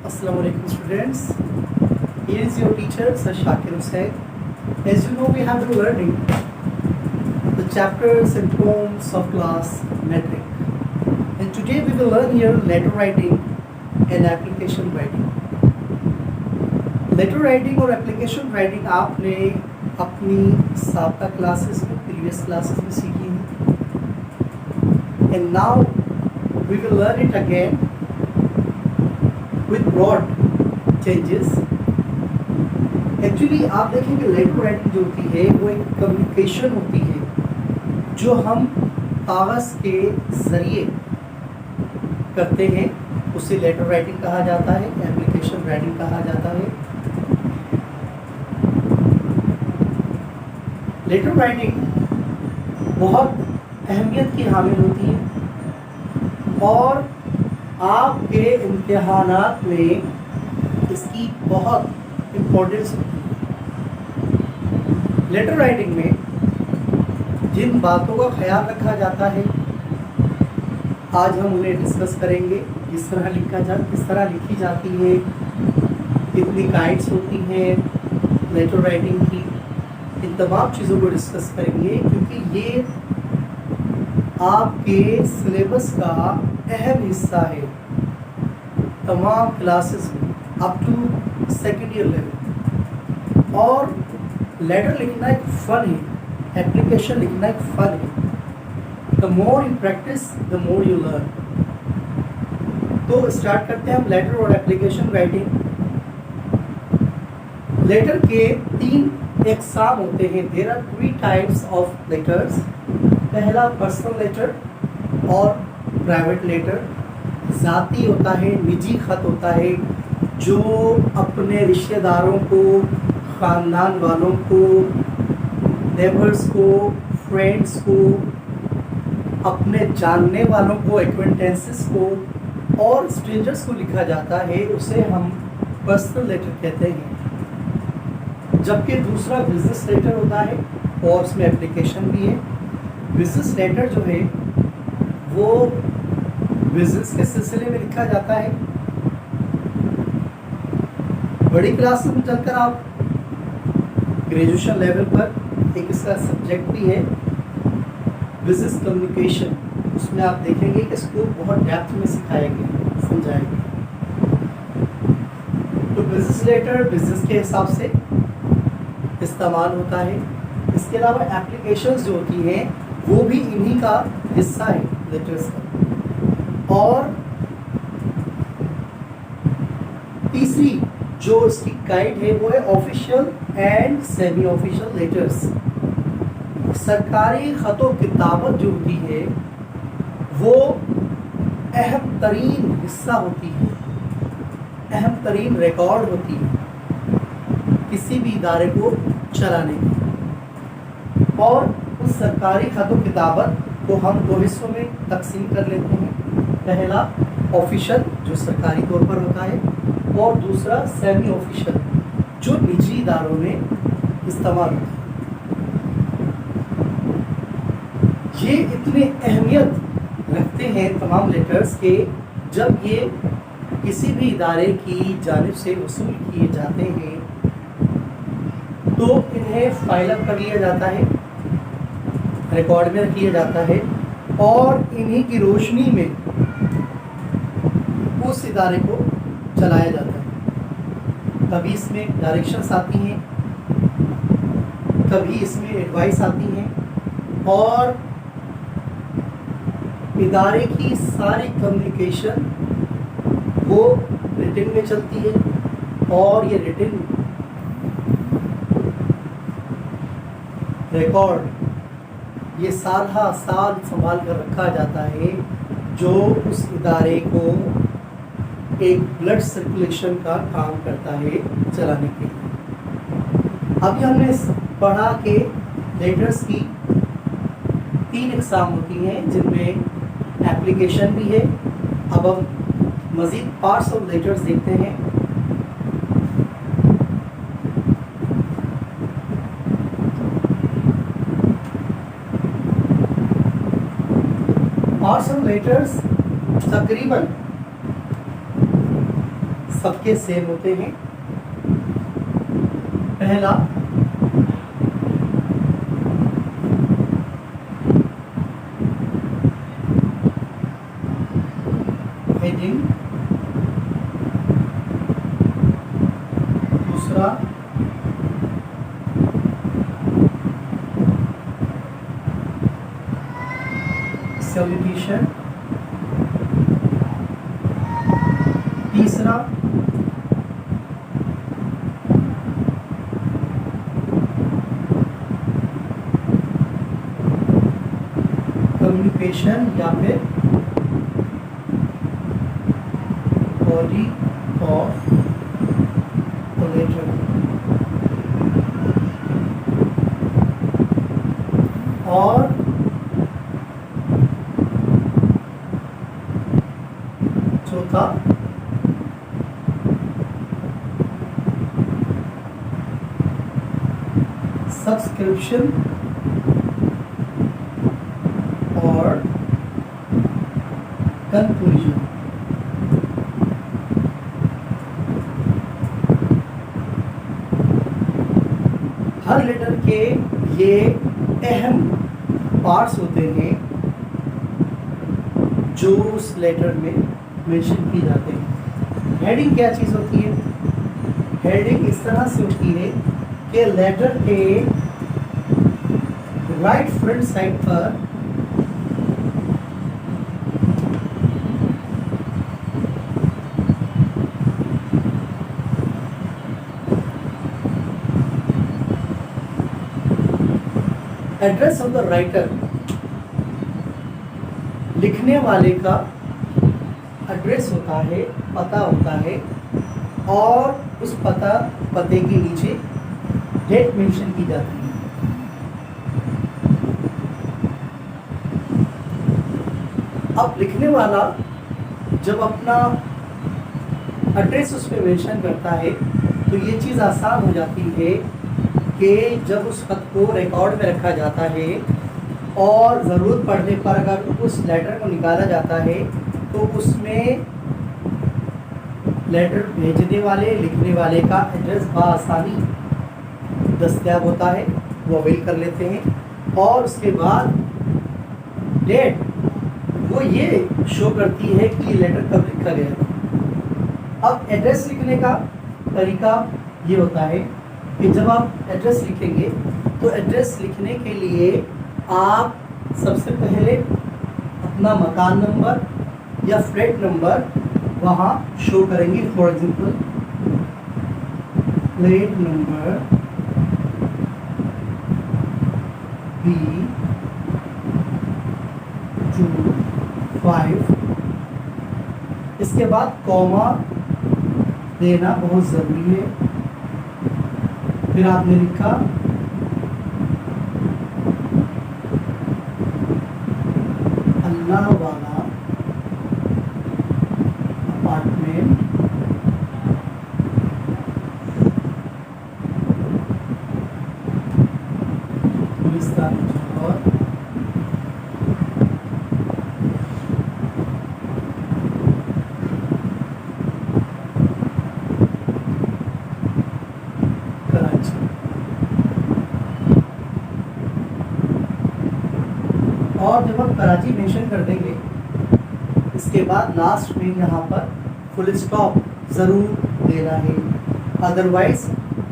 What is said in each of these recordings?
Assalamualaikum students. Here is your teacher Sir Shakir Hussain. As you know, we have been learning the chapters and poems of class metric. And today we will learn here letter writing and application writing. Letter writing और application writing आपने अपनी साबका classes में previous classes में सीखी है. And now we will learn it again with broad changes. Actually आप देखेंगे लेटर राइटिंग जो होती है वो एक कम्युनिकेशन होती है जो हम कागज़ के ज़रिए करते हैं, उसे लेटर राइटिंग कहा जाता है, एप्लीकेशन राइटिंग कहा जाता है. लेटर राइटिंग बहुत अहमियत की हामिल होती है और आपके इम्तिहानात में इसकी बहुत इम्पोर्टेंस होती है. लेटर राइटिंग में जिन बातों का ख्याल रखा जाता है आज हम उन्हें डिस्कस करेंगे. किस तरह लिखी जाती है, कितनी काइंड्स होती हैं लेटर राइटिंग की, इन तमाम चीज़ों को डिस्कस करेंगे क्योंकि ये आपके सिलेबस का अहम हिस्सा है तमाम क्लासेस में up to second year level. और लेटर लिखना एक फ़न है, एप्लीकेशन लिखना एक फ़न है. The more you practice the more you learn. तो स्टार्ट करते हैं हम लेटर और एप्लीकेशन राइटिंग. लेटर के 3 एग्जाम होते हैं. There are 3 types of letters. पहला पर्सनल लेटर और प्राइवेट लेटर. ज़ाती होता है, निजी ख़त होता है जो अपने रिश्तेदारों को, ख़ानदान वालों को, नेबर्स को, फ्रेंड्स को, अपने जानने वालों को, एक्वेंटेंसेस को और स्ट्रेंजर्स को लिखा जाता है. उसे हम पर्सनल लेटर कहते हैं. जबकि दूसरा बिजनेस लेटर होता है और उसमें एप्लीकेशन भी है. बिजनेस लेटर जो है वो बिजनेस के सिलसिले में लिखा जाता है. बड़ी क्लास में चलकर आप ग्रेजुएशन लेवल पर एक इसका सब्जेक्ट भी है बिजनेस कम्युनिकेशन. उसमें आप देखेंगे कि इसको बहुत डेप्थ में सिखाएंगे, समझाएंगे. तो बिजनेस लेटर बिजनेस के हिसाब से इस्तेमाल होता है. इसके अलावा एप्लीकेशंस जो होती हैं वो भी इन्हीं का हिस्सा है लेटर्स का. और तीसरी जो इसकी काइंड है वो है official and semi official letters. सरकारी ख़तो किताबत जो होती है वो अहम तरीन हिस्सा होती है, अहम तरीन रिकॉर्ड होती है किसी भी इदारे को चलाने की. और उस सरकारी ख़तो किताबत को हम 2 हिस्सों में तकसीम कर लेते हैं. पहला ऑफिशियल जो सरकारी तौर पर होता है और दूसरा सेमी ऑफिशियल जो निजी इदारों में इस्तेमाल होता है. ये इतने अहमियत रखते हैं तमाम लेटर्स के जब ये किसी भी इदारे की जानिब से वसूल किए जाते हैं तो इन्हें फाइल अप कर लिया जाता है, रिकॉर्ड में रख लिया जाता है और इन्हीं की रोशनी में उस इदारे को चलाया जाता है. कभी इसमें डायरेक्शंस आती हैं, कभी इसमें एडवाइस आती हैं और इदारे की सारी कम्युनिकेशन वो रिटन में चलती है. और ये रिटन रिकॉर्ड ये साल संभाल कर रखा जाता है जो उस इदारे को एक ब्लड सर्कुलेशन का काम करता है चलाने के लिए. अभी हमने पढ़ा कि लेटर्स की 3 इकसाम होती हैं जिनमें एप्लीकेशन भी है. अब हम मज़ीद पार्ट्स ऑफ लेटर्स देखते हैं. पार्ट्स ऑफ लेटर्स तकरीबन सबके सेम होते हैं। पहला हेडिंग, दूसरा सैल्यूटेशन, तीसरा कम्युनिकेशन या फिर बॉडी ऑफ लेटर। और चौथा सब्सक्रिप्शन और कंक्लूजन। हर लेटर के ये अहम पार्ट्स होते हैं जो उस लेटर में मेंशन की जाते हैं। हेडिंग क्या चीज़ होती है? हेडिंग इस तरह से होती है कि लेटर के राइट फ्रंट साइड पर एड्रेस ऑफ द राइटर, लिखने वाले का एड्रेस होता है, पता होता है, और उस पते के नीचे डेट मेंशन की जाती है। अब लिखने वाला जब अपना एड्रेस उस पर मेंशन करता है तो ये चीज़ आसान हो जाती है कि जब उस खत को रिकॉर्ड में रखा जाता है और ज़रूरत पड़ने पर अगर उस लेटर को निकाला जाता है तो उसमें लेटर भेजने वाले, लिखने वाले का एड्रेस बआसानी दस्तयाब होता है, वो अवेल कर लेते हैं। और उसके बाद डेट वो ये शो करती है कि ये लेटर कब लिखा गया। अब एड्रेस लिखने का तरीका ये होता है कि जब आप एड्रेस लिखेंगे तो एड्रेस लिखने के लिए आप सबसे पहले अपना मकान नंबर या फ्लैट नंबर वहाँ शो करेंगे। For example flat number B25। इसके बाद कॉमा देना बहुत ज़रूरी है। फिर आपने लिखा अल्लाह वाला अपार्टमेंट, गुलिस्तान जौहर, कराची। और जब हम कराची मेंशन कर देंगे इसके बाद लास्ट में यहाँ पर फुल स्टॉप ज़रूर देना है, अदरवाइज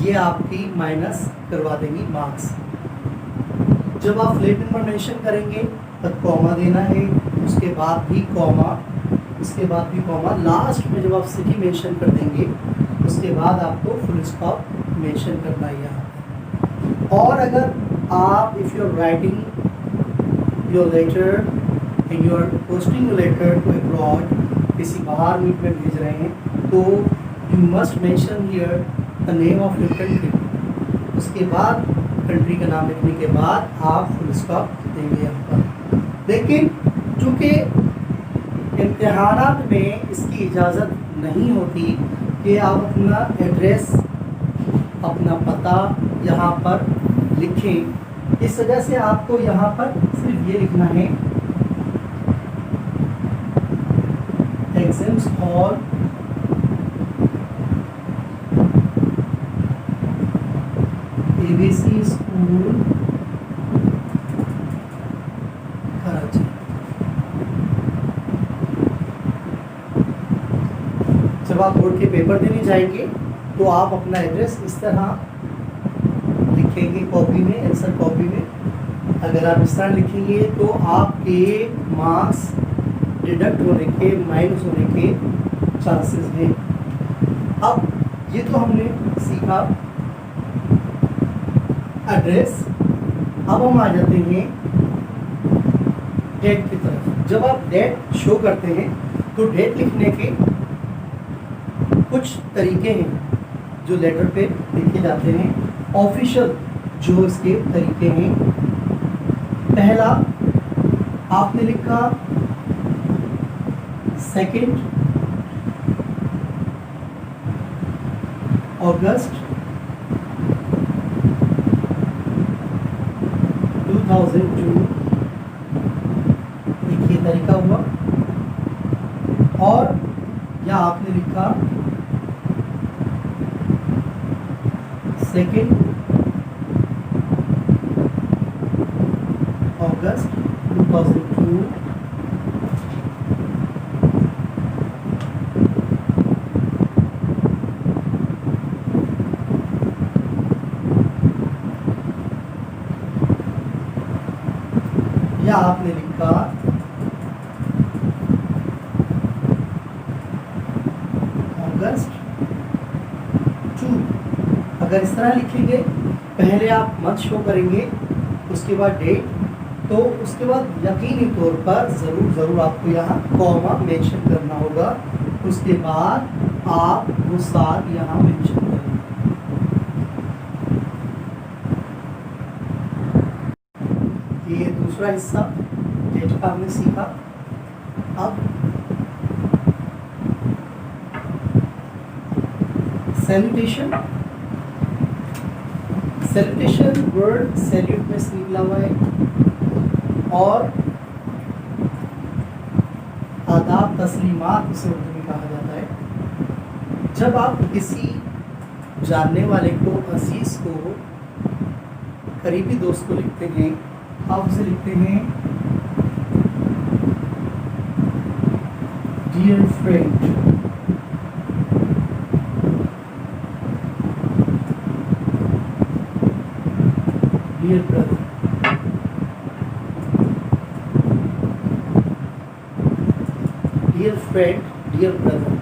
ये आपकी माइनस करवा देंगी मार्क्स। जब आप फ्लैट नंबर मेंशन करेंगे तब कॉमा देना है, उसके बाद भी कॉमा, उसके बाद भी कॉमा, लास्ट में जब आप सिटी मेंशन कर देंगे उसके बाद आपको फुल स्टॉप मेंशन करना है यहाँ। और अगर आप if you are writing your letter and you are posting your letter to abroad, किसी बाहर मुल्क में भेज रहे हैं तो you must mention here the name of your country. उसके बाद कंट्री का नाम लिखने के बाद आप फुल स्टॉप देंगे यहाँ पर। लेकिन चूँकि इम्तिहानात में इसकी इजाज़त नहीं होती कि आप अपना एड्रेस, अपना पता यहाँ पर लिखें, इस वजह से आपको यहाँ पर सिर्फ ये लिखना है exams hall CBSE school Karachi. जब आप बोर्ड के पेपर देने जाएंगे तो आप अपना एड्रेस इस तरह लिखेंगे कॉपी में, आंसर कॉपी में। अगर आप इस तरह लिखेंगे तो आपके मार्क्स डिडक्ट होने के, माइनस होने के चांसेस हैं। अब ये तो हमने सीखा एड्रेस। अब हम आ जाते हैं डेट की तरफ। जब आप डेट शो करते हैं तो डेट लिखने के कुछ तरीके हैं जो लेटर पे लिखे जाते हैं। ऑफिशियल जो इसके तरीके हैं, पहला आपने लिखा 2 अगस्त 2002, एक ये तरीका हुआ। और या आपने लिखा 2 अगस्त 2002। या आपने लिखा अगस्त 2। अगर इस तरह लिखेंगे, पहले आप मंथ शो करेंगे, उसके बाद डेट, तो उसके बाद यकीनी तौर पर ज़रूर आपको यहाँ कॉमा मेंशन करना होगा। उसके बाद आप वो साल यहाँ मेंशन करेंगे। ये दूसरा हिस्सा डेट का हमने सीखा। अब सैल्यूटेशन। सैल्यूटेशन वर्ड सैल्यूट में से निकला हुआ है और आदाब तस्लीमात इसे उर्दू में कहा जाता है। जब आप किसी जानने वाले को, अजीज को, करीबी दोस्त को लिखते हैं, आप उसे लिखते हैं dear friend, dear brother. Dear friend, dear brother.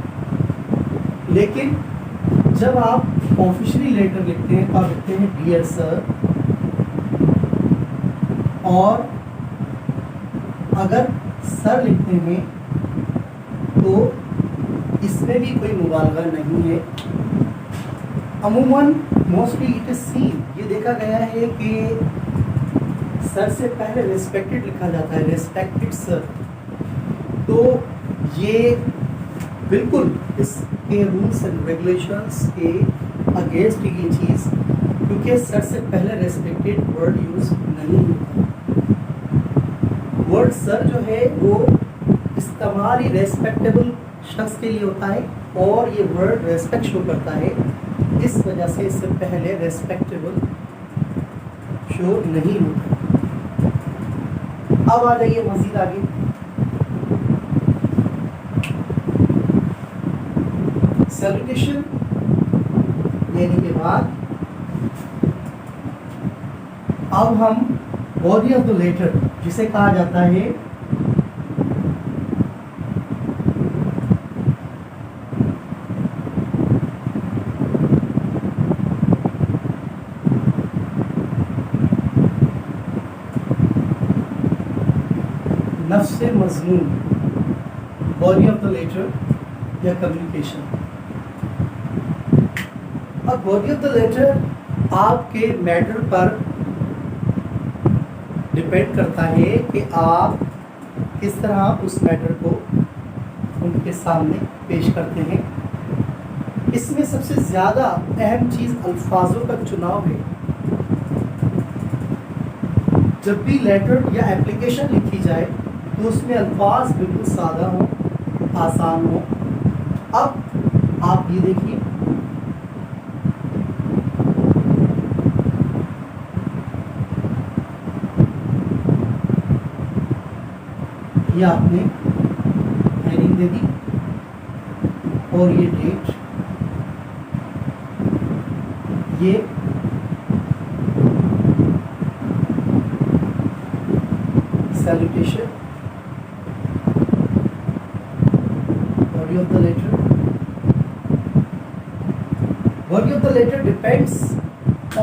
लेकिन जब आप ऑफिशियली लेटर लिखते हैं तो आप लिखते हैं डियर सर। और अगर सर लिखते हैं तो इसमें भी कोई मुबालगा नहीं है। अमूमन मोस्टली इट इज सीन, ये देखा गया है कि सर से पहले रेस्पेक्टेड लिखा जाता है, रेस्पेक्टेड सर। तो ये बिल्कुल इसके रूल्स एंड रेगुलेशंस के अगेंस्ट ये चीज़, क्योंकि सर से पहले रेस्पेक्टेड वर्ड यूज नहीं होता। वर्ड सर जो है वो इस्तेमाल ही रेस्पेक्टेबल शख्स के लिए होता है और ये वर्ड रेस्पेक्ट शो करता है, इस वजह से इससे पहले रेस्पेक्टेबल शो नहीं होता। अब आ जाइए मजीद आगे। सैल्यूटेशन लेने के बाद अब हम बॉडी ऑफ द लेटर, जिसे कहा जाता है नफ्स मज़मून, बॉडी ऑफ द लेटर या कम्युनिकेशन। अब बॉडी ऑफ द लेटर आपके मैटर पर डिपेंड करता है कि आप किस तरह उस मैटर को उनके सामने पेश करते हैं। इसमें सबसे ज़्यादा अहम चीज़ अल्फाजों का चुनाव है। जब भी लेटर या एप्लीकेशन लिखी जाए तो उसमें अल्फाज बिल्कुल सादा हो, आसान हो। अब आप ये देखिए, ये आपने हेडिंग दे दी और ये डेट, ये salutation, body of the letter. Body of the letter depends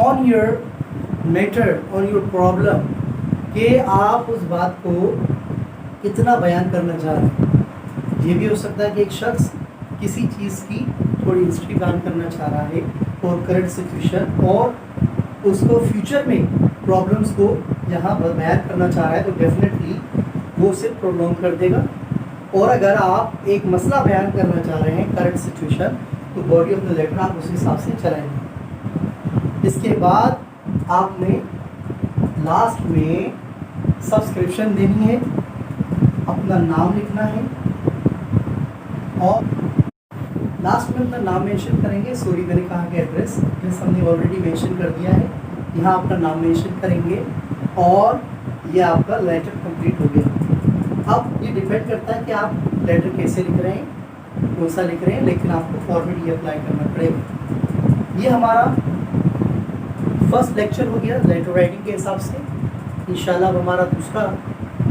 on your matter, on your problem, कि आप उस बात को कितना बयान करना चाह रहे हैं। ये भी हो सकता है कि एक शख्स किसी चीज़ की थोड़ी हिस्ट्री बयान करना चाह रहा है और करंट सिचुएशन, और उसको फ्यूचर में प्रॉब्लम्स को यहाँ बयान करना चाह रहा है, तो डेफिनेटली वो उसे प्रोलॉन्ग कर देगा। और अगर आप एक मसला बयान करना चाह रहे हैं, करंट सिचुएशन, तो बॉडी ऑफ द लेटर आप उस हिसाब से चलाएंगे। इसके बाद आपने लास्ट में सब्सक्रिप्शन देनी है, अपना नाम लिखना है और लास्ट में अपना नाम मेंशन करेंगे। सॉरी, मैंने कहा कि एड्रेस हमने ऑलरेडी मेंशन कर दिया है, यहाँ अपना नाम मेंशन करेंगे और ये आपका लेटर कंप्लीट हो गया। अब ये डिपेंड करता है कि आप लेटर कैसे लिख रहे हैं, कौन सा लिख रहे हैं, लेकिन आपको फॉर्मेट ये अप्लाई करना पड़ेगा। ये हमारा फर्स्ट लेक्चर हो गया लेटर राइटिंग के हिसाब से। इंशाल्लाह अब हमारा दूसरा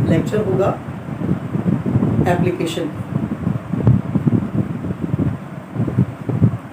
लेक्चर होगा एप्लीकेशन।